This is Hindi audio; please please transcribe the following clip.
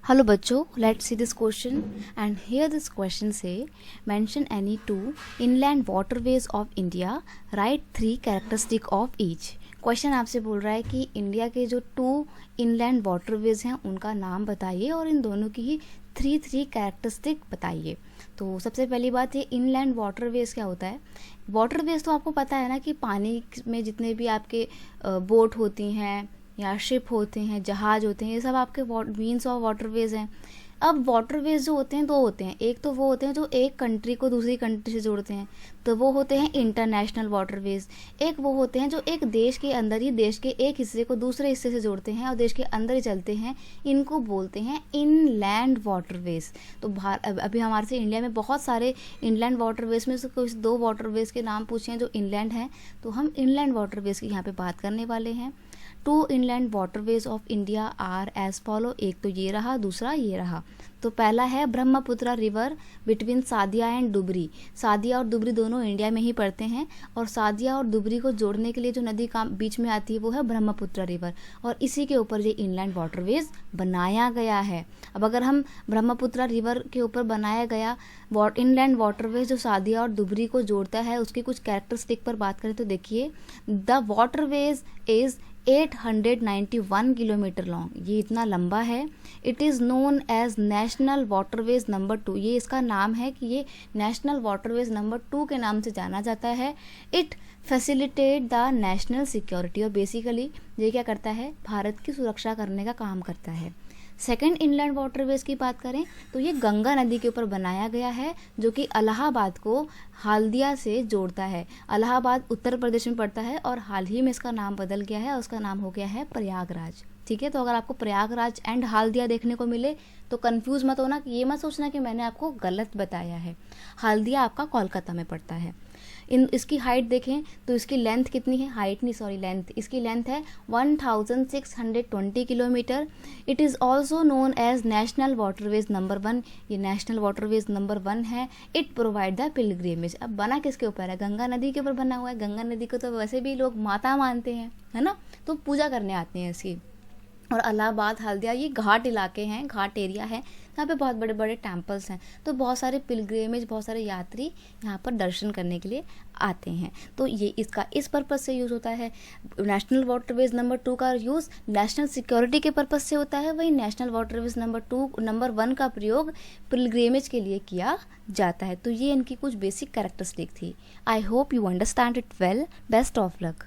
Hello बच्चों, let's see this question and here this question say mention any two inland waterways of India, write three characteristic of each. Question आपसे बोल रहा है कि इंडिया के जो टू इनलैंड वाटरवेज हैं उनका नाम बताइए और इन दोनों की ही थ्री कैरेक्टरिस्टिक बताइए. तो सबसे पहली बात ये इनलैंड वाटरवेज क्या होता है. वाटरवेज तो आपको पता है ना कि पानी में जितने भी आपके बोट होती हैं या शिप होते हैं, जहाज होते हैं, ये सब आपके मीन्स ऑफ वाटरवेज हैं. अब वाटरवेज जो होते हैं दो होते हैं. एक तो वो होते हैं जो एक कंट्री को दूसरी कंट्री से जोड़ते हैं, तो वो होते हैं इंटरनेशनल वाटरवेज. एक वो होते हैं जो एक देश के अंदर ही देश के एक हिस्से को दूसरे हिस्से से जोड़ते हैं और देश के अंदर ही चलते हैं. इनको बोलते हैं इनलैंड वाटरवेज. तो अभी हमारे से इंडिया में बहुत सारे इनलैंड वाटरवेज में से कुछ दो वाटरवेज के नाम पूछे हैं जो इनलैंड हैं, तो हम इनलैंड वाटरवेज की यहाँ पे बात करने वाले हैं. Two inland waterways of India are as follow. एक तो ये रहा, दूसरा ये रहा. तो पहला है Brahmaputra river between Sadia and Dhubri. Sadia और डुबरी दोनों इंडिया में ही पड़ते हैं और सादिया और डुबरी को जोड़ने के लिए जो नदी का बीच में आती है वो है ब्रह्मपुत्रा रिवर और इसी के ऊपर ये इनलैंड वाटरवेज बनाया गया है. अब अगर हम ब्रह्मपुत्रा रिवर के ऊपर बनाया गया इनलैंड वाटरवेज जो सादिया और डुबरी को जोड़ता है उसकी कुछ कैरेक्टरिस्टिक पर बात करें तो देखिए, the waterways is 891 kilometre long. ये इतना लंबा है. It is known as national waterways number 2. ये इसका नाम है कि ये नेशनल वाटरवेज नंबर 2 के नाम से जाना जाता है. It facilitate the national security. और बेसिकली ये क्या करता है, भारत की सुरक्षा करने का काम करता है. सेकेंड इनलैंड वाटरवेज की बात करें तो ये गंगा नदी के ऊपर बनाया गया है जो कि इलाहाबाद को हल्दिया से जोड़ता है. इलाहाबाद उत्तर प्रदेश में पड़ता है और हाल ही में इसका नाम बदल गया है और उसका नाम हो गया है प्रयागराज. ठीक है, तो अगर आपको प्रयागराज एंड हल्दिया देखने को मिले तो कंफ्यूज मत होना, कि ये मत सोचना कि मैंने आपको गलत बताया है. हल्दिया आपका कोलकाता में पड़ता है. इसकी हाइट देखें तो इसकी लेंथ कितनी है, हाइट नहीं सॉरी लेंथ, इसकी लेंथ है 1620 kilometre. It is also known as national waterways number 1. ये नेशनल वाटरवेज नंबर 1 है. It provide the pilgrimage. अब बना किसके ऊपर है, गंगा नदी के ऊपर बना हुआ है. गंगा नदी को तो वैसे भी लोग माता मानते हैं, है ना, तो पूजा करने आते हैं इसकी. और इलाहाबाद हल्दिया ये घाट इलाके हैं, घाट एरिया है, यहाँ पे बहुत बड़े बड़े टेम्पल्स हैं, तो बहुत सारे पिलग्रिमेज, बहुत सारे यात्री यहाँ पर दर्शन करने के लिए आते हैं. तो ये इसका इस पर्पज़ से यूज़ होता है. नेशनल वाटरवेज नंबर 2 का यूज़ नेशनल सिक्योरिटी के पर्पज़ से होता है. वही नेशनल वाटरवेज नंबर 1 का प्रयोग पिलग्रिमेज के लिए किया जाता है. तो ये इनकी कुछ बेसिक कैरेक्टरिस्टिक थी. I hope you understand it well. Best of luck.